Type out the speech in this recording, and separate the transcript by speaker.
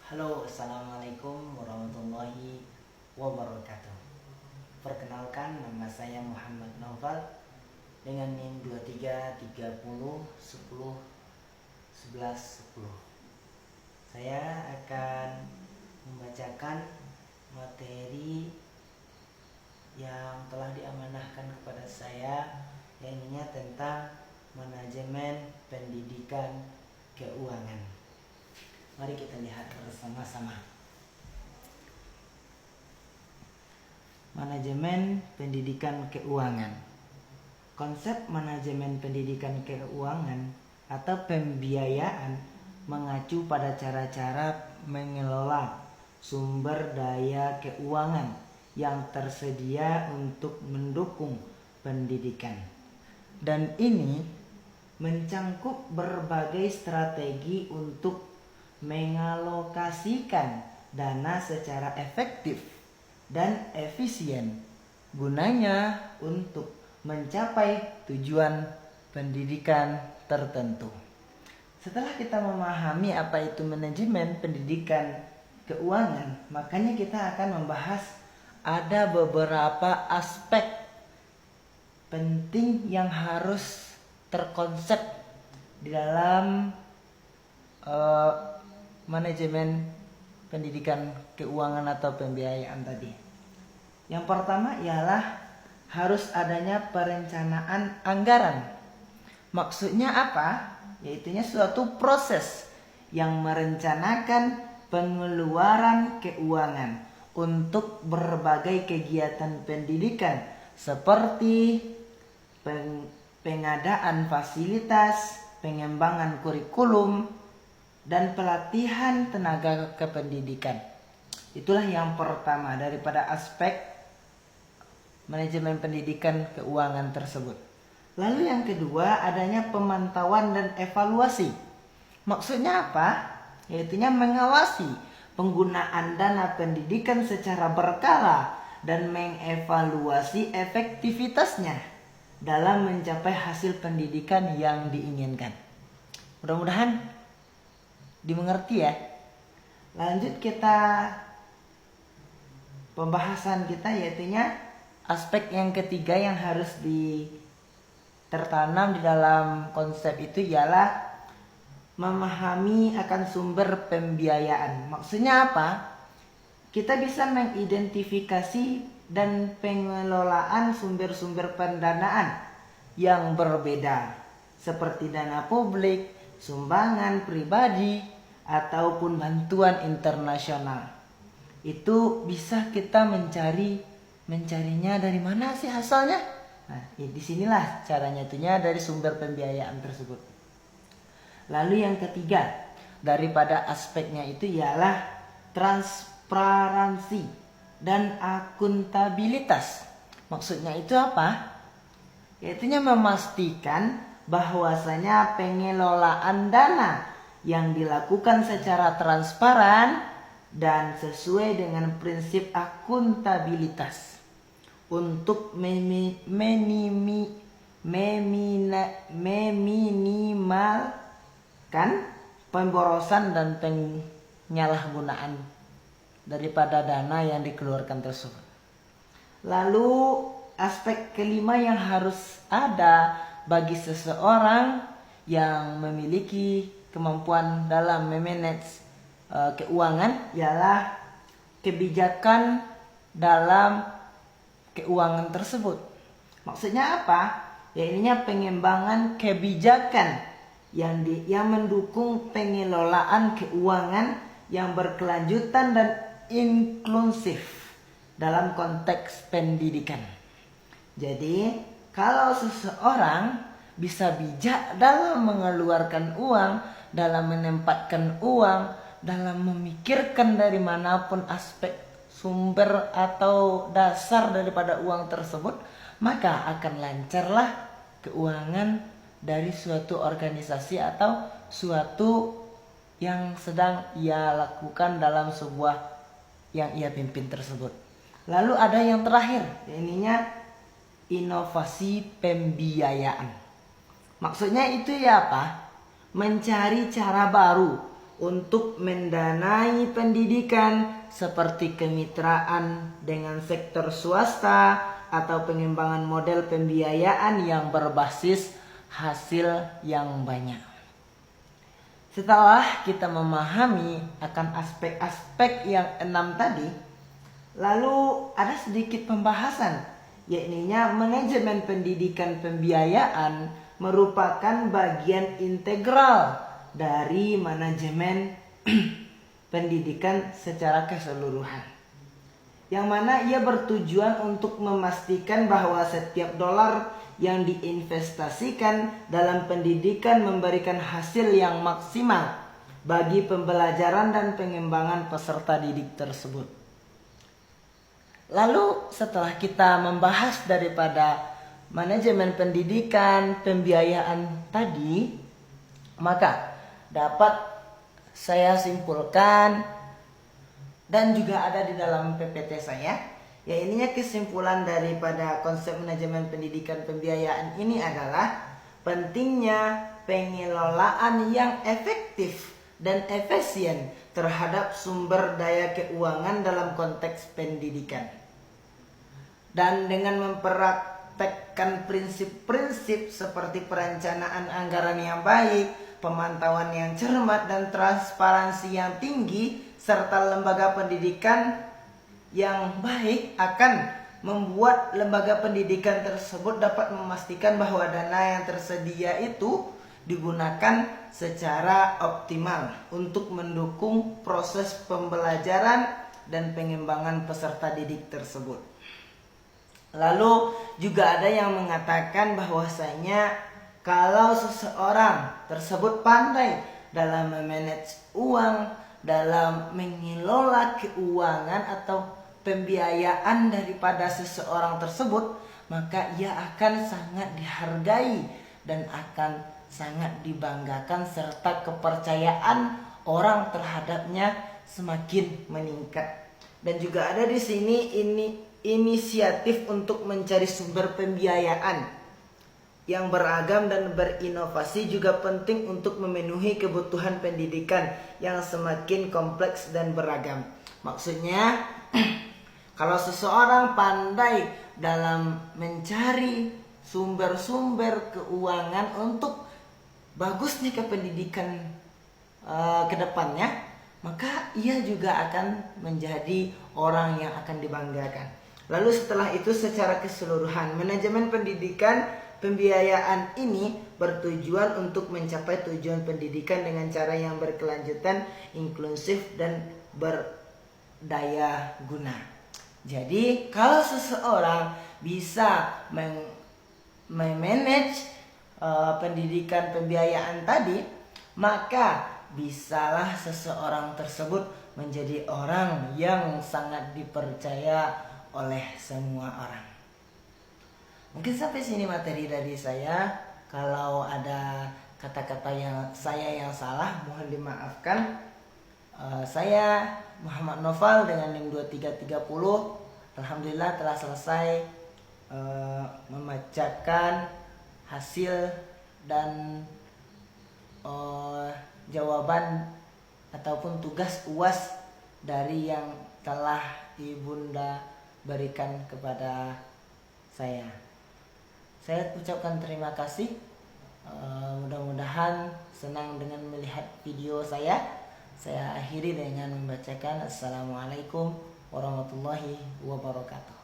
Speaker 1: Halo, assalamualaikum warahmatullahi wabarakatuh. Perkenalkan, nama saya Muhammad Noval dengan NIM 2330101110. Saya akan membacakan materi yang telah diamanahkan kepada saya, yaitu tentang manajemen pendidikan keuangan. Mari kita lihat bersama-sama. Manajemen pendidikan keuangan. Konsep manajemen pendidikan keuangan atau pembiayaan mengacu pada cara-cara mengelola sumber daya keuangan yang tersedia untuk mendukung pendidikan. Dan ini mencangkup berbagai strategi untuk mengalokasikan dana secara efektif dan efisien, gunanya untuk mencapai tujuan pendidikan tertentu. Setelah kita memahami apa itu manajemen pendidikan keuangan, makanya kita akan membahas ada beberapa aspek penting yang harus terkonsep di dalam manajemen pendidikan keuangan atau pembiayaan tadi. Yang pertama ialah harus adanya perencanaan anggaran. Maksudnya apa? Yaitunya suatu proses yang merencanakan pengeluaran keuangan untuk berbagai kegiatan pendidikan seperti pengadaan fasilitas, pengembangan kurikulum, dan pelatihan tenaga kependidikan. Itulah yang pertama daripada aspek manajemen pendidikan keuangan tersebut. Lalu yang kedua, adanya pemantauan dan evaluasi. Maksudnya apa? Yaitunya mengawasi penggunaan dana pendidikan secara berkala dan mengevaluasi efektivitasnya dalam mencapai hasil pendidikan yang diinginkan. Mudah-mudahan dimengerti ya. Lanjut kita pembahasan kita, yaitunya aspek yang ketiga yang harus tertanam di dalam konsep itu ialah memahami akan sumber pembiayaan. Maksudnya apa? Kita bisa mengidentifikasi dan pengelolaan sumber-sumber pendanaan yang berbeda seperti dana publik, sumbangan pribadi, ataupun bantuan internasional. Itu bisa kita mencarinya dari mana sih asalnya? Nah, disinilah caranya, itunya dari sumber pembiayaan tersebut. Lalu yang ketiga daripada aspeknya itu ialah transparansi dan akuntabilitas. Maksudnya itu apa? Yaitunya memastikan bahwasanya pengelolaan dana yang dilakukan secara transparan dan sesuai dengan prinsip akuntabilitas untuk meminimalkan pemborosan dan penyalahgunaan daripada dana yang dikeluarkan tersebut. Lalu aspek kelima yang harus ada bagi seseorang yang memiliki kemampuan dalam memanage keuangan ialah kebijakan dalam keuangan tersebut. Maksudnya apa? Yaitu pengembangan kebijakan yang mendukung pengelolaan keuangan yang berkelanjutan dan inklusif dalam konteks pendidikan. Jadi kalau seseorang bisa bijak dalam mengeluarkan uang, dalam menempatkan uang, dalam memikirkan dari manapun aspek sumber atau dasar daripada uang tersebut, maka akan lancarlah keuangan dari suatu organisasi atau suatu yang sedang ia lakukan dalam sebuah yang ia pimpin tersebut. Lalu ada yang terakhir, ininya inovasi pembiayaan. Maksudnya itu ya apa? Mencari cara baru untuk mendanai pendidikan seperti kemitraan dengan sektor swasta atau pengembangan model pembiayaan yang berbasis hasil yang banyak. Setelah kita memahami akan aspek-aspek yang 6 tadi, lalu ada sedikit pembahasan, yakni manajemen pendidikan pembiayaan merupakan bagian integral dari manajemen pendidikan secara keseluruhan. Yang mana ia bertujuan untuk memastikan bahwa setiap dolar yang diinvestasikan dalam pendidikan memberikan hasil yang maksimal bagi pembelajaran dan pengembangan peserta didik tersebut. Lalu setelah kita membahas daripada manajemen pendidikan pembiayaan tadi, maka dapat saya simpulkan dan juga ada di dalam PPT saya, ya ininya kesimpulan daripada konsep manajemen pendidikan pembiayaan ini adalah pentingnya pengelolaan yang efektif dan efisien terhadap sumber daya keuangan dalam konteks pendidikan. Dan dengan mempraktekkan prinsip-prinsip seperti perencanaan anggaran yang baik, pemantauan yang cermat dan transparansi yang tinggi, serta lembaga pendidikan yang baik akan membuat lembaga pendidikan tersebut dapat memastikan bahwa dana yang tersedia itu digunakan secara optimal untuk mendukung proses pembelajaran dan pengembangan peserta didik tersebut. Lalu juga ada yang mengatakan bahwasanya kalau seseorang tersebut pandai dalam memanage uang, dalam mengelola keuangan atau pembiayaan daripada seseorang tersebut, maka ia akan sangat dihargai dan akan sangat dibanggakan serta kepercayaan orang terhadapnya semakin meningkat. Dan juga ada di sini inisiatif untuk mencari sumber pembiayaan yang beragam dan berinovasi juga penting untuk memenuhi kebutuhan pendidikan yang semakin kompleks dan beragam. Maksudnya, kalau seseorang pandai dalam mencari sumber-sumber keuangan untuk bagusnya ke pendidikan ke depannya, maka ia juga akan menjadi orang yang akan dibanggakan. Lalu setelah itu secara keseluruhan, manajemen pendidikan pembiayaan ini bertujuan untuk mencapai tujuan pendidikan dengan cara yang berkelanjutan, inklusif, dan berdaya guna. Jadi kalau seseorang bisa memanage pendidikan pembiayaan tadi, maka bisalah seseorang tersebut menjadi orang yang sangat dipercaya oleh semua orang. Mungkin sampai sini materi dari saya. Kalau ada kata-kata yang salah, mohon dimaafkan. Saya Muhammad Noval dengan NIM 2330. Alhamdulillah telah selesai membacakan hasil dan jawaban ataupun tugas UAS dari yang telah Ibunda berikan kepada saya. Saya ucapkan terima kasih. Mudah-mudahan senang dengan melihat video saya. Saya akhiri dengan membacakan Assalamualaikum warahmatullahi wabarakatuh.